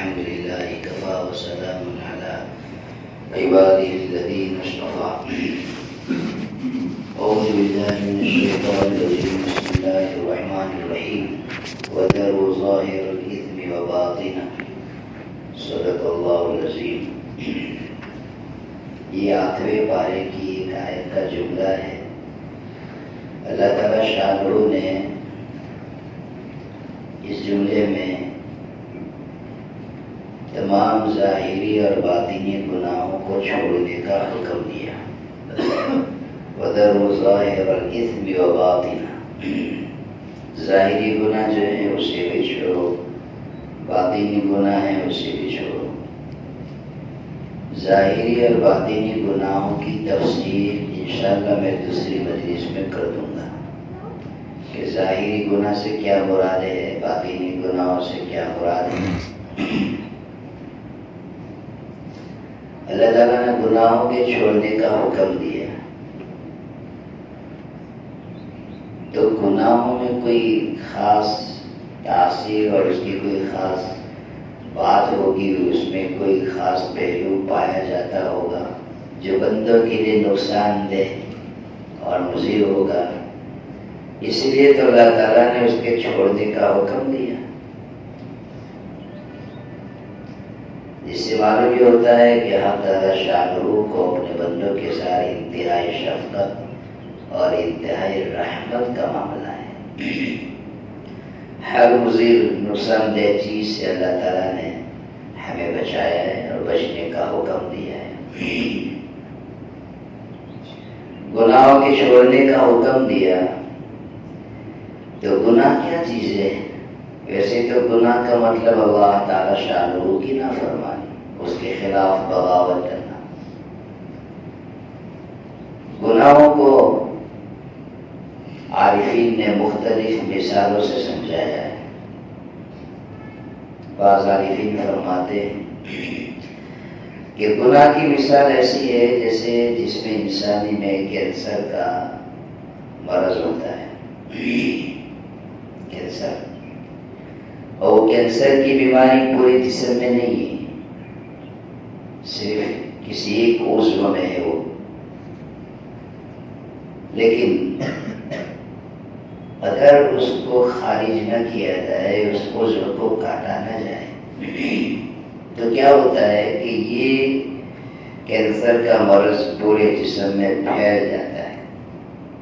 الحمد لله كفى وسلام على عباده الذين اصطفى. أعوذ بالله من الشيطان الرجيم. بسم الله الرحمن الرحيم. وذروا ظاهر الإثم وباطنه. صدق اللہ العظیم. یہ 8ویں پارے کی ایک آیت کا جملہ ہے. اللہ تعالیٰ شاہ نے اس جملے میں تمام ظاہری اور باطنی گناہوں کو چھوڑنے کا حکم دیا. وَذَرُوا ظَاهِرَ الْإِثْمِ وَبَاطِنَهُ. ظاہری گناہ جو ہیں اسے بھی چھوڑو، باطنی گناہ ہیں اسے بھی چھوڑو. ظاہری اور باطنی گناہوں کی تفصیل انشاءاللہ میں دوسری مجلس میں کر دوں گا کہ ظاہری گناہ سے کیا مراد ہے، باطنی گناہوں سے کیا مراد ہے. اللہ تعالیٰ نے گناہوں کے چھوڑنے کا حکم دیا تو گناہوں میں کوئی خاص تاثیر اور اس کی کوئی خاص بات ہوگی، اس میں کوئی خاص پہلو پایا جاتا ہوگا جو بندوں کے لیے نقصان دہ اور مضر ہوگا. اس لیے تو اللہ تعالیٰ نے اس کے چھوڑنے کا حکم دیا. اس سے معلوم یہ ہوتا ہے کہ حق تعالیٰ شاہ کو اپنے بندوں کے ساتھ انتہائی شفقت اور انتہائی رحمت کا معاملہ ہے. ہر مضر نقصان دہ چیز سے اللہ تعالیٰ نے ہمیں بچایا ہے اور بچنے کا حکم دیا ہے. گناہوں کے چھوڑنے کا حکم دیا تو گناہ کیا چیز ہے؟ ویسے تو گناہ کا مطلب اللہ تعالیٰ شاہ کی نافرمانی، اس کے خلاف بغاوت کرنا. گناہوں کو عارفین نے مختلف مثالوں سے سمجھایا ہے. بعض عارفین فرماتے ہیں کہ گناہ کی مثال ایسی ہے جیسے جس میں انسانی میں کینسر کا مرض ہوتا ہے. کینسر، اور کینسر کی بیماری پورے جسم میں نہیں ہے، صرف کسی ایک عضو میں ہے وہ. لیکن اگر اس کو خارج نہ کیا جائے، اس عضو کو کاٹا نہ جائے تو کیا ہوتا ہے کہ یہ کینسر کا مرض پورے جسم میں پھیل جاتا ہے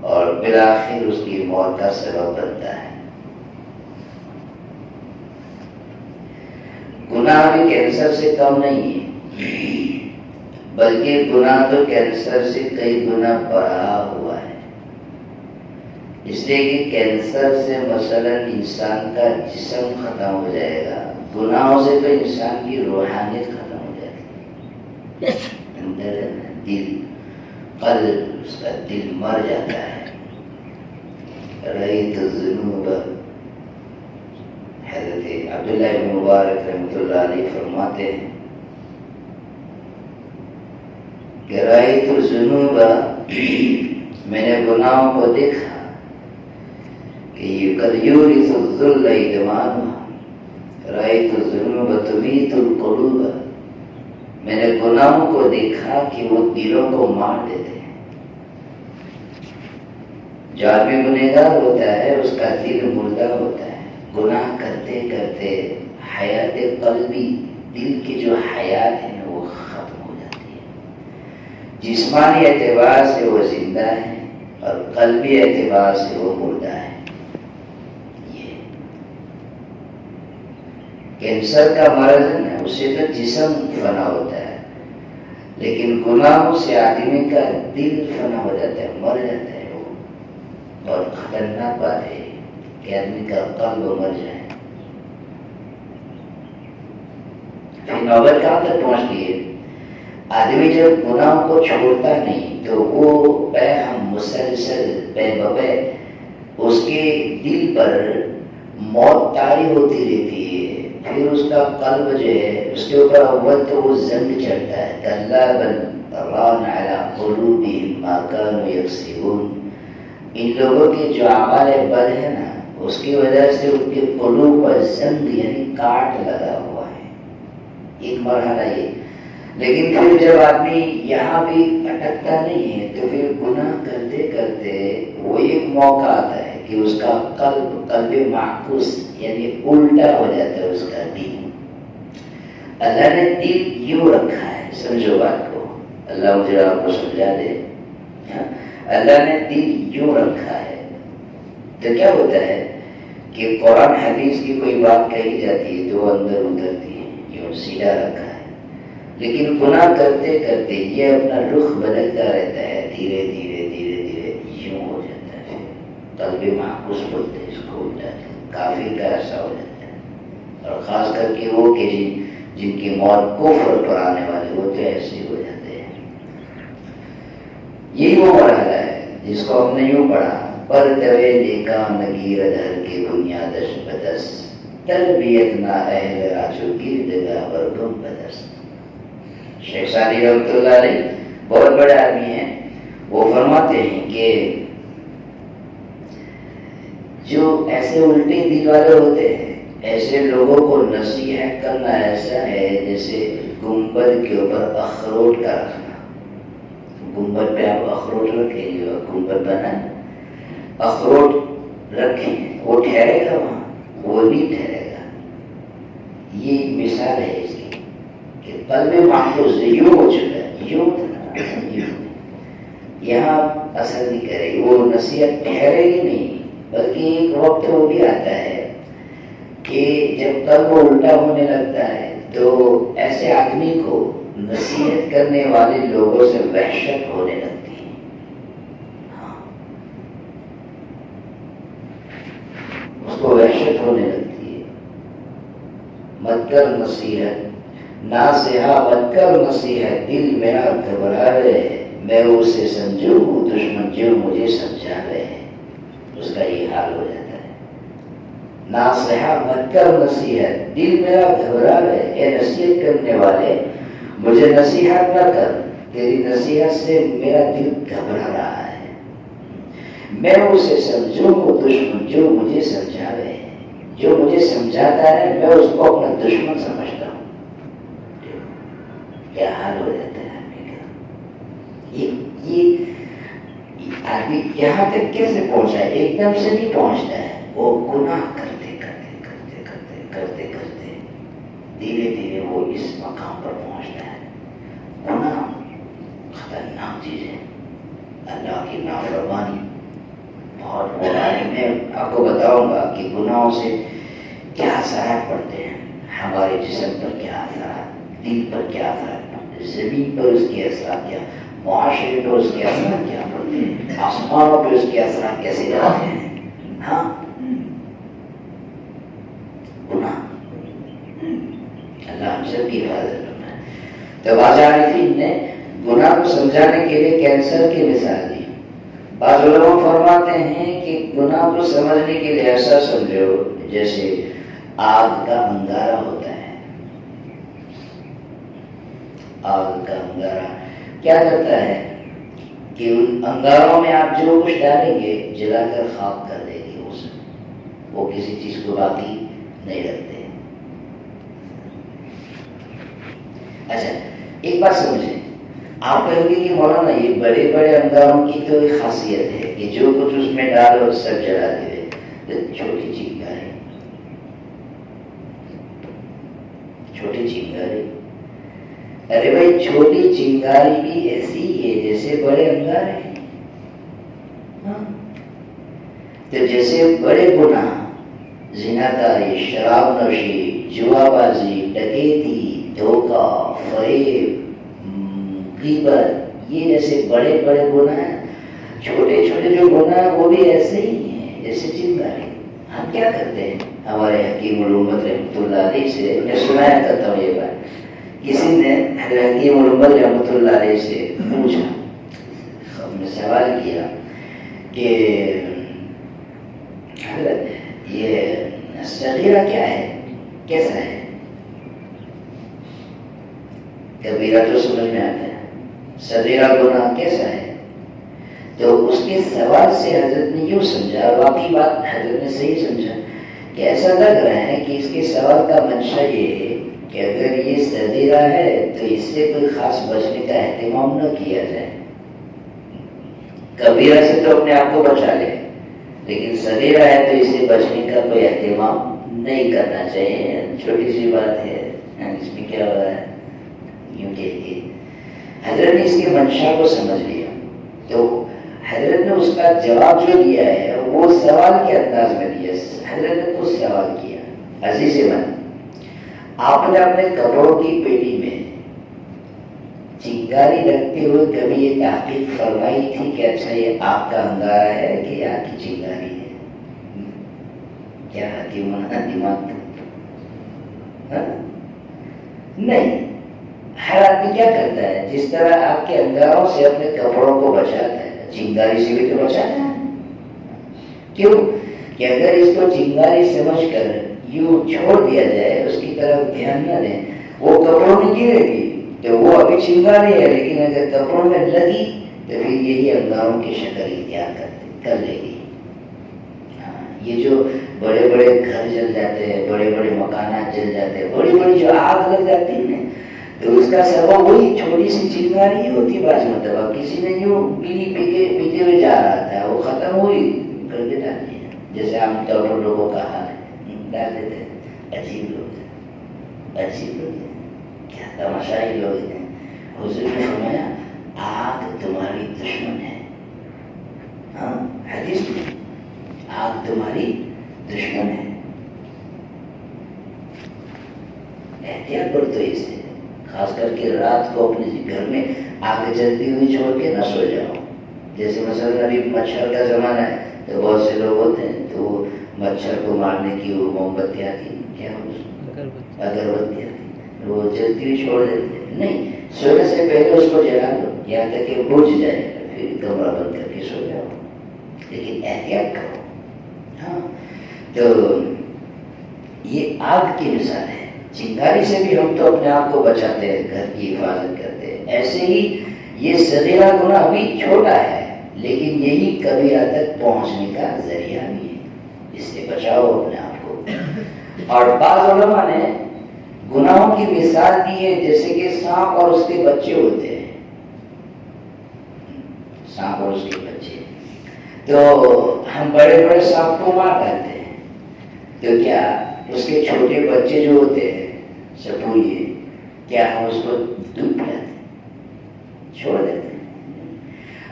اور بالآخر اس کی موت کا سبب بنتا ہے. گناہ بھی کینسر سے کم نہیں ہے، بلکہ گناہ تو کینسر سے کئی گنا بڑھا ہوا ہے. اس لیے کہ کینسر سے مثلا انسان کا جسم ختم ہو جائے گا، گناہوں سے تو انسان کی روحانیت ختم ہو جاتی ہے. اندر دل، قلب، اس کا دل مر جاتا ہے. رأیت الذنوب، حضرت عبداللہ بن مبارک رحمۃ اللہ علیہ فرماتے ہیں کہ رأیت الذنوب، میں نے گناہوں کو دیکھا کہ قد یورث الذل ادمانها. رأیت الذنوب تمیت القلوب، میں نے گناہوں کو دیکھا کہ وہ دلوں کو مار دیتے ہیں. جو آدمی گنہگار ہوتا ہے اس کا دل مردہ ہوتا ہے. گناہ کرتے کرتے حیات قلبی، دل کی جو حیات ہے وہ ختم ہو جاتی ہے. جسمانی اعتبار سے وہ زندہ ہے اور قلبی اعتبار سے وہ مردہ ہے. یہ کینسر کا مرض ہے نا، اس سے تو جسم فنا ہوتا ہے، لیکن گناہوں سے آدمی کا دل فنا ہو جاتا ہے، مر جاتا ہے. وہ بہت خطرناک بات ہے کہ آدمی کا قلب مر جائے. پھر نوبت کہاں تک پہنچتی ہے؟ آدمی جب گناہوں کو چھوڑتا نہیں تو وہ ہم مسلسل بے ببے اس کے دل پر موت طاری ہوتی رہتی ہے. پھر اس کا قلب جو ہے اس کے اوپر اول تو وہ زنگ چڑھتا ہے. کلا بل ران علی قلوبہم ما کانوا یکسبون. ان لوگوں کے جو اعمال بد ہے نا، اس کی وجہ سے ان کے قلوب پر زنگ یعنی کاٹ لگا ہوا ہے. ایک مرحلہ یہ. لیکن پھر جب آدمی یہاں بھی اٹکتا نہیں ہے تو پھر گناہ کرتے کرتے وہ ایک موقع آتا ہے کہ اس کا قلب معکوس یعنی الٹا ہو جاتا ہے اس کا دل. اللہ نے دل یوں رکھا ہے, سمجھو بات کو, اللہ مجھے آپ کو سمجھا دے. اللہ نے دل یوں رکھا ہے تو کیا ہوتا ہے کہ قرآن حدیث کی کوئی بات کہی جاتی ہے تو وہ اندر اترتی ہے, یوں سیدھا رکھا ہے. لیکن گناہ کرتے کرتے یہ اپنا رخ بدلتا رہتا ہے, دھیرے دھیرے دھیرے دھیرے یوں ہو جاتا ہے. قلب معکوس بولتے ہیں اس کو, الٹا کافر کا ایسا ہو جاتا ہے. اور خاص کر کے وہ کہ جن کی موت کفر پر آنے والے ہوتے ہیں ایسے ہو جاتے ہیں. یہی وہ مرحلہ ہے جس کو ہم نے یوں پڑھا, پر دوے دیکھا نگیر دھر کے بنیادش بدس, تربیت نہ اہل راجو گردگاہ پر گم بدس. شیخ سعدی رحمۃ اللہ علیہ بہت بڑے آدمی ہیں, وہ فرماتے ہیں کہ جو ایسے الٹے دل والے ہوتے ہیں ایسے لوگوں کو نصیحت کرنا ایسا ہے جیسے گنبد کے اوپر اخروٹ کا رکھنا. گنبد پہ آپ اخروٹ رکھیں گے, گنبد بنا اخروٹ رکھیں, وہ ٹھہرے گا وہاں, وہ نہیں ٹھہرے گا. یہ مثال ہے اس کی کہ قلب معکوس یوں ہو چکا ہے, یوں یہاں اثر نہیں کرے گی, وہ نصیحت ٹھہرے گی نہیں. بلکہ ایک وقت وہ بھی آتا ہے کہ جب قلب الٹا ہونے لگتا ہے تو ایسے آدمی کو نصیحت کرنے والے لوگوں سے وحشت ہونے لگتی ہے. اس کو وحشت ہونے لگتی ہے. مت کر نصیحت ناصحہ, مت کر نصیحت, دل میرا گھبرا رہے, میں اسے سمجھوں دشمن جو مجھے سمجھا رہے. اس کا یہ حال ہو جاتا ہے. ناصحہ مت کر نصیحت, دل میرا گھبرا رہے, اے نصیحت کرنے والے مجھے نصیحت نہ کر, تیری نصیحت سے میرا دل گھبرا رہا ہے. میں اسے سمجھوں دشمن جو مجھے سمجھا رہے ہیں. جو مجھے سمجھاتا ہے میں اس کو اپنا دشمن سمجھتا ہوں. کیا حال ہو جاتا ہے آدمی کا. یہ آدمی یہاں تک کیسے پہنچا ہے؟ ایک دم سے نہیں پہنچتا ہے. وہ گناہ کرتے کرتے کرتے کرتے کرتے کرتے دھیرے دھیرے وہ اس مقام پر پہنچتا ہے. گناہ خطرناک چیز ہے, اللہ کی نافرمانی بہت بڑا ہے. میں آپ کو بتاؤں گا کہ گناہوں سے کیا اثرات پڑتے ہیں. ہمارے جسم پر کیا اثرات, دل پر کیا اثرات, زمین پر اس کے اثرات کیا, معاشرے پر اس کے اثرات کیا پڑتے ہیں, آسمانوں پہ اس کے اثرات کیسے جاتے ہیں. ہاں گناہ, اللہ ہم سب کی حفاظت کرنا ہے. تو بعض عارفین نے گناہ کو سمجھانے کے لیے کینسر کی مثال دی. بعض علماء فرماتے ہیں کہ گناہ کو سمجھنے کے لیے ایسا سمجھو جیسے آگ کا انگارہ ہوتا ہے. آگ کا انگارہ کیا کرتا ہے کہ ان انگاروں میں آپ جو کچھ ڈالیں گے جلا کر خاک کر دے گی. اس وہ کسی چیز کو باقی نہیں رکھتے. اچھا ایک بات سمجھیں, آپ کہیں گے کہ مولانا یہ بڑے بڑے انگاروں کی تو ایک خاصیت ہے کہ جو کچھ اس میں ڈالو سب جلا دے. چھوٹی چنگاری, چھوٹی چنگاری, ارے بھائی چھوٹی چنگاری بھی ایسی ہے جیسے بڑے انگار ہیں. تو جیسے بڑے گناہ زناکاری, شراب نوشی, جوا بازی, ڈکیتی, دھوکہ, فریب, غیبت, یہ جیسے بڑے بڑے گناہ ہیں, چھوٹے چھوٹے جو گناہ ہیں وہ بھی ایسے ہی ہیں جیسے چنگاری. ہم کیا کرتے ہیں, ہمارے حکیم الامت رحمۃ اللہ علیہ سے میں سنایا کرتا ہوں یہ بات. کسی نے حضرت حکیم الامت رحمۃ اللہ علیہ سے پوچھا, ہم نے سوال کیا کہ حضرت یہ صغیرہ کیا ہے, کیسا ہے؟ کبیرہ تو سمجھ میں آتا ہے, صغیرہ گناہ کیسا ہے؟ تو اس کے سوال سے حضرت نے یوں سمجھا, واقعی بات حضرت نے صحیح سمجھا, کہ ایسا لگ رہا ہے کہ اس کے سوال کا منشا یہ ہے کہ اگر یہ صغیرہ ہے تو اس سے کوئی خاص بچنے کا اہتمام نہ کیا جائے. کبیرہ سے تو اپنے آپ کو بچا لے، لیکن صغیرہ ہے تو اس سے بچنے کا کوئی اہتمام نہیں کرنا چاہیے. چھوٹی سی بات ہے، اس میں کیا ہو رہا ہے، یوں کہہ کے حضرت نے اس کے منشا کو سمجھ لیا. تو حضرت نے اس کا جواب جو دیا ہے وہ سوال کے انداز میں دیا. حضرت نے کچھ سوال کیا، عزیز من، آپ نے اپنے کپڑوں کی پیٹی میں چنگاری رکھتے ہوئے کبھی یہ تحقیق فرمائی تھی کہ اچھا یہ آپ کا انگارہ ہے کہ یہ آپ کی چنگاری ہے؟ کیا حکیمانہ دماغ؟ نہیں. ہر آدمی کیا کرتا ہے، جس طرح آپ کے انگاروں سے اپنے کپڑوں کو بچاتا ہے، چنگاری سے بھی تو بچاتا ہے. کیوں کہ اگر اس کو چنگاری سمجھ کر یوں چھوڑ دیا جائے، اس کی طرف دھیان نہ دیں، وہ کپڑوں میں گرے گی تو وہ ابھی چنگاری ہے، لیکن اگر کپڑوں میں لگی تو پھر یہی انگاروں کی شکل اختیار کر لے گی. یہ جو بڑے بڑے گھر جل جاتے ہیں، بڑے بڑے مکانات جل جاتے ہیں، بڑی بڑی جو آگ لگ جاتی ہے تو اس کا سبب وہی چھوٹی سی چنگاری ہی ہوتی. بعض مرتبہ کسی نے یوں بیڑی پیتے ہوئے جا رہا تھا، وہ ختم ہوئی کر کے ڈال دیا. جیسے عام طور پر لوگوں کا حال ہے، ڈال دیتے ہیں. عجیب لوگ ہیں، عجیب لوگ ہیں، کیا تماشائی لوگ ہیں. حضور نے فرمایا آگ تمہاری دشمن ہے. ہاں حدیث میں آگ تمہاری دشمن ہے. احتیاط برتو اس سے، خاص کر کے رات کو اپنے گھر میں آگ جلتی ہوئی چھوڑ کے نہ سو جاؤ. جیسے مثلاً ابھی مچھر کا زمانہ ہے تو بہت سے لوگ ہوتے ہیں تو وہ مچھر کو مارنے کی وہ موم بتیاں تھی، کیا اگربتیاں تھی، وہ جلتی ہوئی چھوڑ دیتے ہیں. نہیں، سونے سے پہلے اس کو جلا دو یہاں تک کہ بجھ جائے، پھر کمرہ بند کر کے سو جاؤ، لیکن احتیاط کرو. ہاں تو یہ آگ کی مثال ہے. چنگاری سے بھی ہم تو اپنے آپ کو بچاتے ہیں، گھر کی حفاظت کرتے ہیں. ایسے ہی یہ صغیرہ گناہ ابھی چھوٹا ہے، لیکن یہی کبیرہ تک پہنچنے کا ذریعہ بھی ہے. اس سے بچاؤ اپنے آپ کو. اور بعض علماء نے گناہوں کی مثال دی ہے جیسے کہ سانپ اور اس کے بچے ہوتے ہیں. سانپ اور اس کے بچے، تو ہم بڑے بڑے سانپ کو مار ڈالتے ہیں، تو کیا اس کے چھوٹے بچے جو ہوتے ہیں سپویے، کیا ہم اس کو دودھ پلاتے ہیں؟ چھوڑ دیتے ہیں.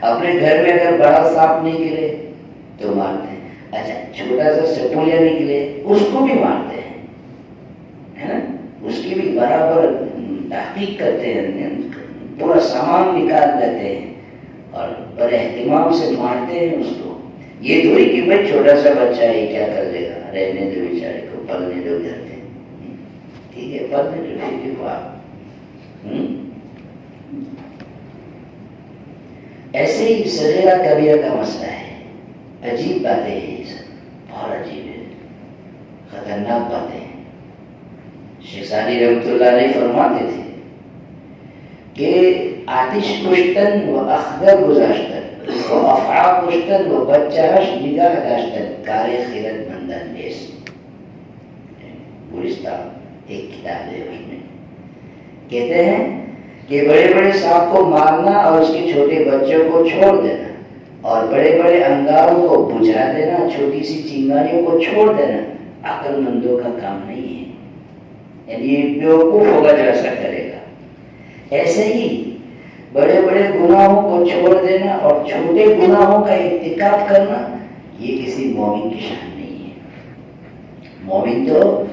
اپنے گھر میں اگر بڑا سانپ نکلے تو مارتے ہیں. اچھا چھوٹا سا سپویا نکلے اس کو بھی مارتے ہیں، ہے نا. اس کی بھی برابر تحقیق کرتے ہیں، پورا سامان نکال لیتے ہیں اور بڑے اہتمام سے مارتے ہیں اس کو. یہ تھوڑی کہ بھائی چھوٹا سا بچہ ہے کیا کر لے گا، رہنے دو بیچارے کو، پلنے دو گھر میں، ٹھیک ہے پلنے دو پھر بھی آپ. ایسے ہی صغیرہ کبیرہ کا مسئلہ ہے. عجیب باتیں ہیں یہ سب، بہت عجیب ہے، خطرناک باتیں ہیں. شیخ سعدی رحمۃ اللہ علیہ فرماتے تھے کہ آتش کشتن و اخگر گذاشتن و افعا کشتن و بچہش نگاہ داشتن کار خیرت مندن بیس. گلستان ایک کتاب ہے، اس میں کہتے ہیں کہ بڑے بڑے سانپ کو مارنا اور اس کے چھوٹے بچوں کو چھوڑ دینا اور بڑے بڑے انگاروں کو بجھا دینا، چھوٹی سی چنگاریوں کو چھوڑ دینا عقل مندوں کا کام نہیں ہے. یعنی یہ بیوقوف ہوگا جو ایسا کرے گا. ایسے ہی بڑے بڑے گناہوں کو چھوڑ دینا اور چھوٹے گناہوں کا ارتکاب کرنا یہ کسی مومن کی شان نہیں ہے. مومن تو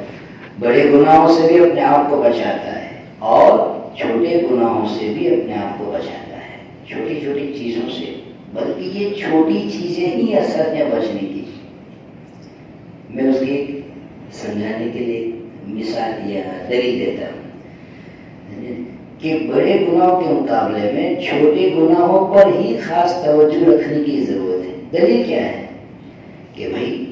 بڑے گناہوں سے بھی اپنے آپ کو بچاتا ہے اور چھوٹے گناہوں سے بھی اپنے آپ کو بچاتا ہے، چھوٹی چھوٹی چیزوں سے. بلکہ یہ چھوٹی چیزیں ہی اثر میں بچنے کی. میں اس کی سمجھانے کے لیے مثال یا دلیل دیتا ہوں کہ بڑے گناہوں کے مقابلے میں چھوٹے گناہوں پر ہی خاص توجہ رکھنے کی ضرورت ہے. دلیل کیا ہے کہ بھائی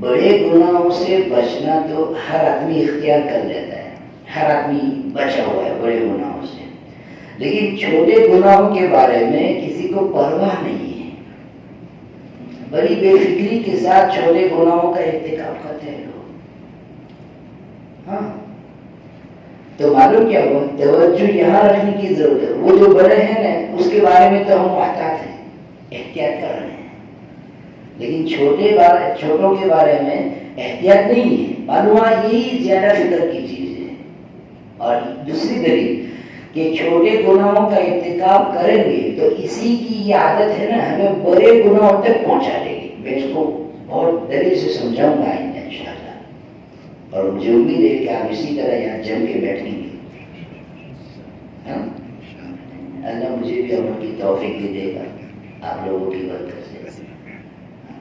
بڑے گناہوں سے بچنا تو ہر آدمی اختیار کر لیتا ہے، ہر آدمی بچا ہوا ہے بڑے گناہوں سے، لیکن چھوٹے گناہوں کے بارے میں کسی کو پرواہ نہیں ہے. بڑی بے فکری کے ساتھ چھوٹے گناہوں کا ارتکاب کرتے ہیں لوگ. ہاں تو معلوم کیا ہوا، توجہ یہاں رکھنے کی ضرورت ہے. وہ جو بڑے ہیں نا اس کے بارے میں تو ہم محتاط ہیں، احتیاط کر رہے ہیں، لیکن چھوٹوں کے بارے میں احتیاط نہیں ہے. معلوم یہی زیادہ فکر کی چیز ہے. اور دوسری دلیل کہ چھوٹے گناہوں کا ارتکاب کریں گے تو اسی کی یہ عادت ہے نا ہمیں بڑے گناہوں تک پہنچا دے گی. میں اس کو بہت دلیل سے سمجھاؤں گا انشاءاللہ، اور مجھے امید ہے کہ آپ اسی طرح یہاں جم کے بیٹھیں گے. اللہ مجھے بھی عمل کی توفیق بھی دے گا آپ لوگوں کی برکت سے.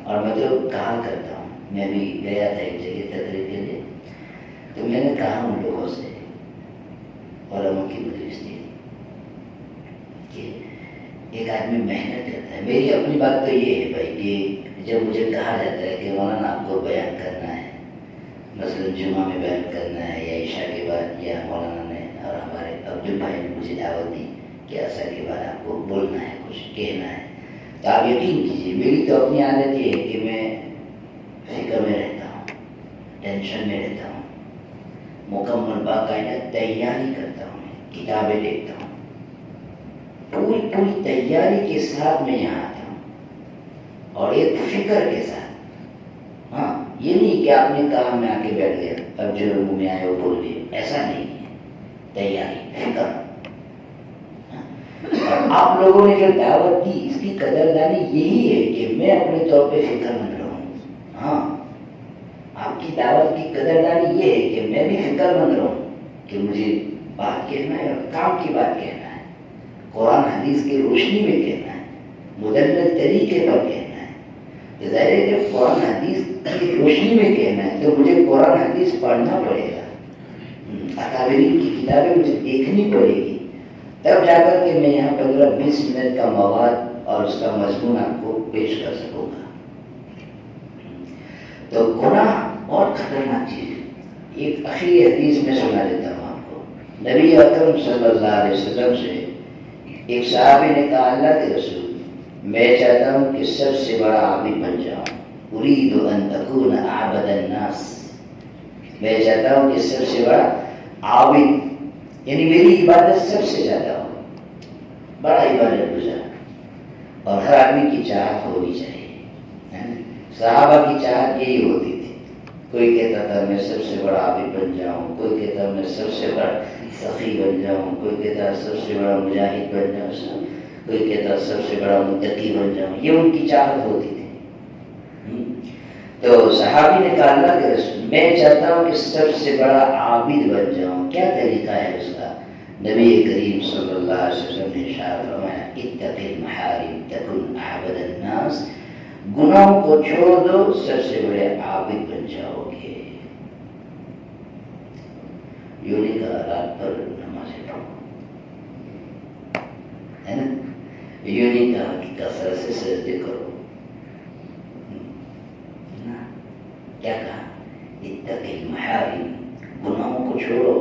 اور میں تو کہا کرتا ہوں، میں بھی گیا تھا ایک جگہ تقریر کے لیے، تو میں نے کہا ان لوگوں سے علماء کی مجلس تھی کہ ایک آدمی محنت کرتا ہے. میری اپنی بات تو یہ ہے بھائی کہ جب مجھے کہا جاتا ہے کہ مولانا آپ کو بیان کرنا ہے، مثلا جمعہ میں بیان کرنا ہے یا عشاء کے بعد، یا مولانا نے اور ہمارے عبدال بھائی نے مجھے دعوت دی کہ عصر کے بعد آپ کو بولنا ہے، کچھ کہنا ہے، تو آپ یقین کیجیے میری تو اپنی عادت یہ ہے کہ میں فکر میں رہتا ہوں، ٹینشن میں رہتا ہوں، مکمل باقاعدہ تیاری کرتا ہوں، کتابیں دیکھتا ہوں، پوری تیاری کے ساتھ میں یہاں آتا ہوں اور ایک فکر کے ساتھ. ہاں یہ نہیں کہ آپ نے کہا میں آ کے بیٹھ گیا اب جو منہ میں آئے وہ بول دیے، ایسا نہیں ہے. تیاری، فکر. اور آپ لوگوں نے جو دعوت دی اس کی قدردانی یہی ہے کہ میں اپنے طور پہ فکر مند رہوں. ہاں آپ کی دعوت کی قدردانی یہ ہے کہ میں بھی فکر مند رہوں کہ مجھے بات کہنا ہے اور کام کی بات کہنا ہے، قرآن حدیث کی روشنی میں کہنا ہے، مدلل طریقے پر کہنا ہے. تو ظاہر ہے کہ قرآن حدیث کی روشنی میں کہنا ہے تو مجھے قرآن حدیث پڑھنا پڑے گا، اکابرین کی کتابیں مجھے دیکھنی پڑے گی، تب جا کر کے میں یہاں 15-20 منٹ کا مواد اور اس کا مضمون آپ کو پیش کر سکوں گا. تو گناہ بہت خطرناک چیز ہے. ایک اخری حدیث میں سنا دیتا ہوں آپ کو. نبی اکرم صلی اللہ علیہ وسلم سے ایک صحابی نے کہا اللہ کے رسول میں چاہتا ہوں کہ سب سے بڑا عابد بن جاؤں، اريد ان اكون اعبد الناس. میں چاہتا ہوں کہ سب سے بڑا عابد یعنی میری عبادت سب سے زیادہ ہو، بڑا عبادت گزار. اور ہر آدمی کی چاہت ہونی چاہیے. صحابہ کی چاہت یہی ہوتی تھی. کوئی کہتا تھا میں سب سے بڑا عابد بن جاؤں، کوئی کہتا میں سب سے بڑا سخی بن جاؤں، کوئی کہتا سب سے بڑا مجاہد بن جاؤں، کوئی کہتا سب سے بڑا متقی بن جاؤں. یہ ان کی چاہت ہوتی تھی. تو صحابی نے کہا اللہ کے رسول میں چاہتا ہوں کہ سب سے بڑا عابد بن جاؤں، کیا طریقہ ہے اس کا؟ نبی کریم صلی اللہ علیہ وسلم نے ارشاد فرمایا اتق المحارم تکن اعبد الناس. گناہوں کو چھوڑ دو سب سے بڑے عابد بن جاؤ گے. یوں نہیں کہا رات پر نمازیں پڑھو، ہے نا؟ یوں نہیں کہا کہ کثرت سے سجدے کرو. کیا کہا؟ اتق المحارم، گناہوں کو چھوڑو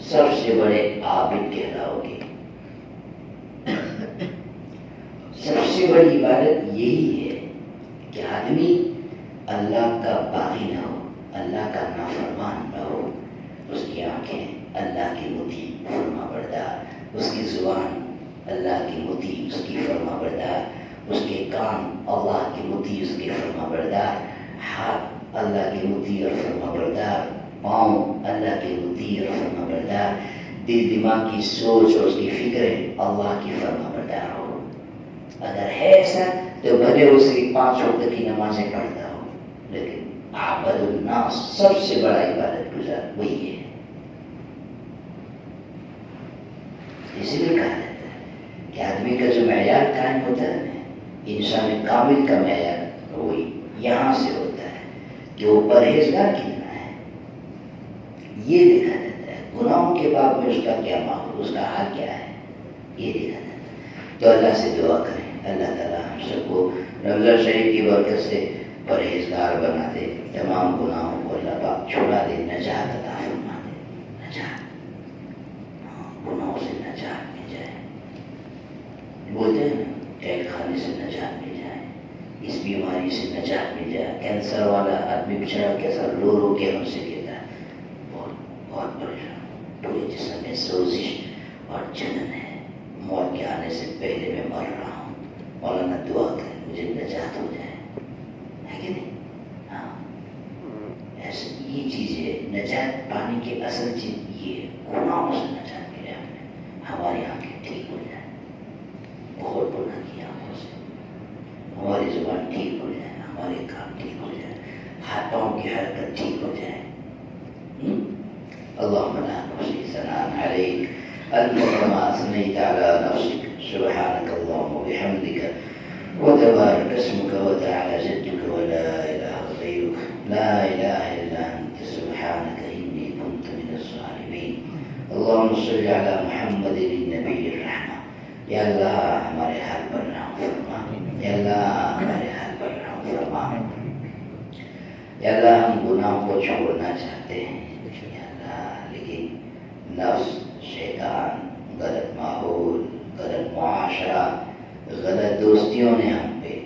سب سے بڑے عابد کہلاؤ گے. سب سے بڑی عبادت یہی ہے کہ آدمی اللہ کا باغی نہ ہو، اللہ کا نافرمان نہ ہو. اس کی آنکھیں اللہ کی مطیع فرما بردار، اس کی زبان اللہ کی مطیع اس کی فرما بردار، اس کے کان اللہ کی مطیع اس کے فرما بردار، ہاتھ اللہ کی مطیع اور فرما بردار، پاؤں اللہ کی مطیع اور فرما بردار، دل دماغ کی سوچ اور اس کی فکریں اللہ کی فرما بردار ہو. اگر ہے ایسا تو بھلے اسے 5 وقت کی نمازیں پڑھتا ہو، لیکن عابد الناس سب سے بڑا عبادت گزار وہی ہے. اسی لیے کہا جاتا ہے کہ آدمی کا جو معیار قائم ہوتا ہے انسان کامل کا معیار وہی یہاں سے ہوتا ہے کہ وہ پرہیزگار کتنا ہے. یہ دیکھا جاتا ہے گناہوں کے بعد میں اس کا کیا ماحول، اس کا حال کیا ہے، یہ دیکھا جاتا ہے. تو اللہ سے دعا کریں اللہ تعالیٰ ہم سب کو رمضان شریف کی برکت سے پرہیزگار بنا دے، تمام گناہوں کو اللہ پاک چھوڑا دے، نجات عطا فرما دے. نجات، گناہوں سے نجات مل جائے. بولتے ہیں قید خانے سے نجات مل جائے، اس بیماری سے نجات مل جائے. کینسر والا آدمی بیچارہ کیسا رو رو کے ہم سے کہتا ہے بہت بہت پریشان، پورے سوزش اور جنن ہے، موت کے آنے سے پہلے میں مر رہا ہوں، مولانا دعا کریں مجھے نجات ہو جائے، ہے کہ نہیں؟ ہاں ایسے یہ چیز ہے، نجات پانے کی اصل چیز یہ گناہوں سے نجات ملے ہمیں، ہماری آنکھیں ٹھیک ہو جائیں، بہت گناہ کیا آنکھوں سے، ہماری زبان ٹھیک ہو جائے، ہمارے کام ٹھیک ہو جائے، ہاتھ پاؤں کی حرکت ٹھیک ہو جائے. اللهم لا نحصي ثناء عليك أنت كما أثنيت على نفسك سبحانك اللهم وبحمدك وتبارك اسمك وتعالى جدك ولا إله غيرك لا إله إلا أنت سبحانك إني كنت من الظالمين. اللهم صل على محمد النبي الرحمة. یا اللہ ہمارے حال پر رحم فرما، یا اللہ ہمارے حال پر رحم فرما. یا اللہ ہم گناہوں کو چھوڑنا چاہتے ہیں یا اللہ، لیکن نفس، شیطان، غلط ماحول، غلط معاشرہ، غلط دوستیوں نے ہم پہ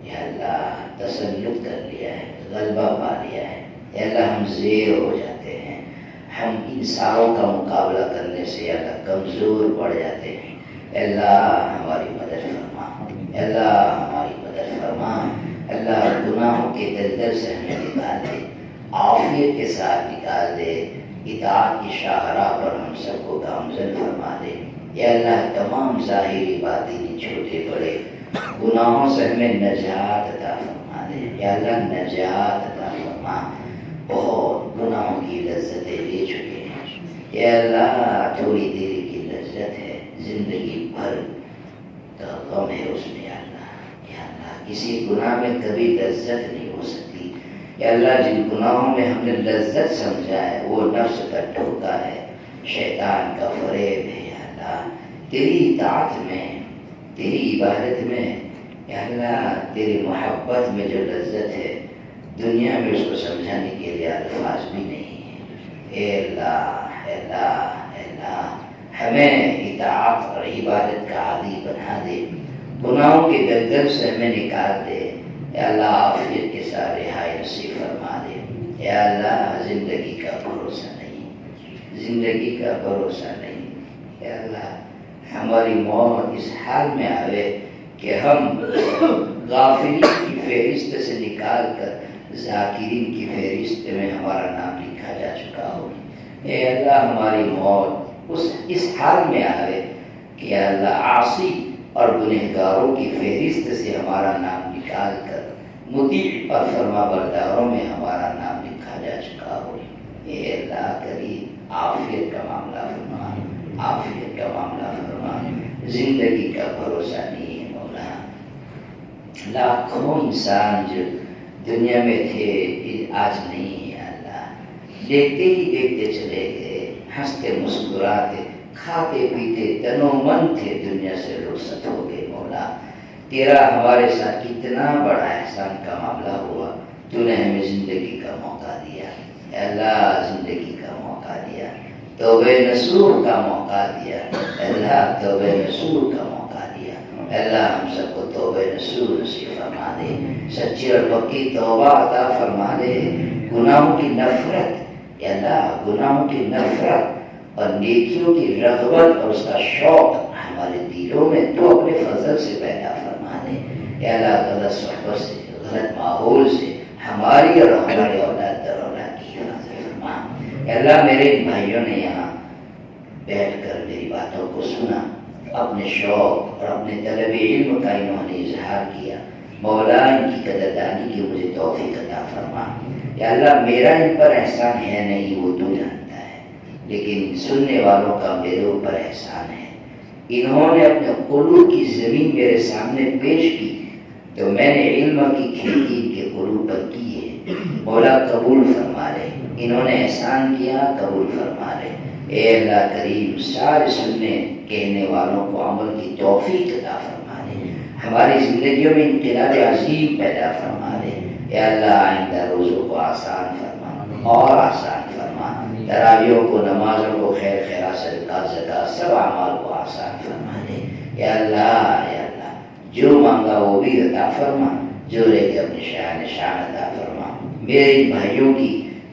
یا اللہ تسلط کر لیا ہے، غلبہ پا لیا ہے. یا اللہ ہم زیر ہو جاتے ہیں، ہم ان ساروں کا مقابلہ کرنے سے یا اللہ کمزور پڑ جاتے ہیں. یا اللہ ہماری مدد فرما، یا اللہ ہماری مدد فرما. اللہ گناہوں کے دلدل سے ہمیں نکال دے، عافیت کے ساتھ نکال دے، اطاعت کی شاہراہ پر ہم سب کو گامزن فرما دے. یا اللہ تمام ظاہری باطنی چھوٹے بڑے گناہوں سے ہمیں نجات عطا فرما دے. یا اللہ نجات عطا فرما. بہت گناہوں کی لذتیں لے چکے ہیں یا اللہ، تھوڑی دیر کی لذت ہے، زندگی بھر کا غم ہے اس میں. یا اللہ کسی گناہ میں کبھی لذت نہیں ہو سکتی. یا اللہ جن گناہوں میں ہم نے لذت سمجھا ہے وہ نفس کا دھوکہ ہے، شیطان کا فریب ہے. یا اللہ تیری اطاعت میں، تیری عبادت میں یا اللہ تیری محبت میں جو لذت ہے دنیا میں اس کو سمجھانے کے لیے الفاظ بھی نہیں ہے. اے اللہ، اے اللہ، اے اللہ ہمیں اطاعت اور عبادت کا عادی بنا دے، گناہوں کے دلدل سے ہمیں نکال دے. یا اللہ عافیت کے ساتھ رہائی نصیب فرما دے. یا اللہ زندگی کا بھروسہ نہیں، زندگی کا بھروسہ نہیں. یا اللہ ہماری موت اس حال میں آوے کہ ہم غافلین کی فہرست سے نکال کر ذاکرین کی فہرست میں ہمارا نام لکھا جا چکا ہو. اے اللہ ہماری موت اس حال میں آوے کہ یا اللہ عاصی اور گنہگاروں کی فہرست سے ہمارا نام نکال کر مطیع اور فرما برداروں میں ہمارا نام لکھا جا چکا ہو. اے اللہ کریم عافیت کا معاملہ فرما، عافیت کا معاملہ فرما. زندگی کا بھروسہ نہیں ہے مولا. لاکھوں انسان جو دنیا میں تھے آج نہیں ہے. اللہ دیکھتے ہی دیکھتے چلے گئے، ہنستے مسکراتے کھاتے پیتے تن و من تھے، دنیا سے رخصت ہو گئے. مولا تیرا ہمارے ساتھ کتنا بڑا احسان کا معاملہ ہوا، تو نے ہمیں زندگی کا موقع دیا. اے اللہ زندگی کا موقع دیا، توبہ نصوح کا موقع دیا. اے اللہ توبہ نصوح کا موقع دیا. اے اللہ ہم سب کو توبہ نصوح نصیب فرما دے، سچی اور پکی توبہ عطا فرما دے. گناہوں کی نفرت یا اللہ، گناہوں کی نفرت اور نیکیوں کی رغبت اور اس کا شوق ہمارے دلوں میں تو اپنے فضل سے پیدا فرما دے. یا اللہ غلط صحبت سے، غلط ماحول سے ہماری اور ہمارے اولاد در اولاد کی حفاظت فرما. یا اللہ میرے بھائیوں نے یہاں بیٹھ کر میری باتوں کو سنا، اپنے شوق اور اپنے طلب علم کا انہوں نے اظہار کیا. مولا ان کی قدردانی کی مجھے توفیق عطا فرما. یا اللہ میرا ان پر احسان ہے نہیں، وہ تو جانتا ہے، لیکن سننے والوں کا میرے اوپر احسان ہے. انہوں نے اپنے قلوب کی زمین میرے سامنے پیش کی تو میں نے علم کی کھیتی ان کے قلوب پر کی ہے. مولا قبول فرما لے. انہوں نے احسان کیا، قبول فرما لے. اے اللہ کریم سارے سننے کہنے والوں کو عمل کی توفیق عطا فرما دے. ہماری زندگیوں میں انقلاب عظیم پیدا فرما دے. یا اللہ آئندہ روزوں کو آسان فرما اور آسان فرما. تراویحوں کو، نمازوں کو، خیر خیرات، صدقات، زکات سب اعمال کو آسان فرما دے. یا اللہ، یا اللہ جو مانگا وہ بھی عطا فرما، جو رہ کے اپنے شان عطا فرما. میرے بھائیوں کی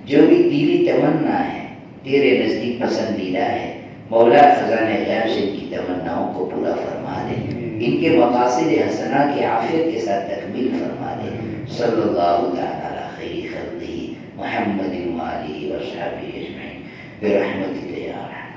جو بھی دلی تمنا ہے تیرے نزدیک پسندیدہ ہے، مولا خزانہ غیب سے ان کی تمناؤں کو پورا فرما دے، ان کے مقاصد حسنہ کی عافیت کے ساتھ تکمیل فرما دے۔ صلی اللہ تعالی علی خیر خلقہ محمد و آلہ و صحبہ اجمعین برحمتک یا ارحم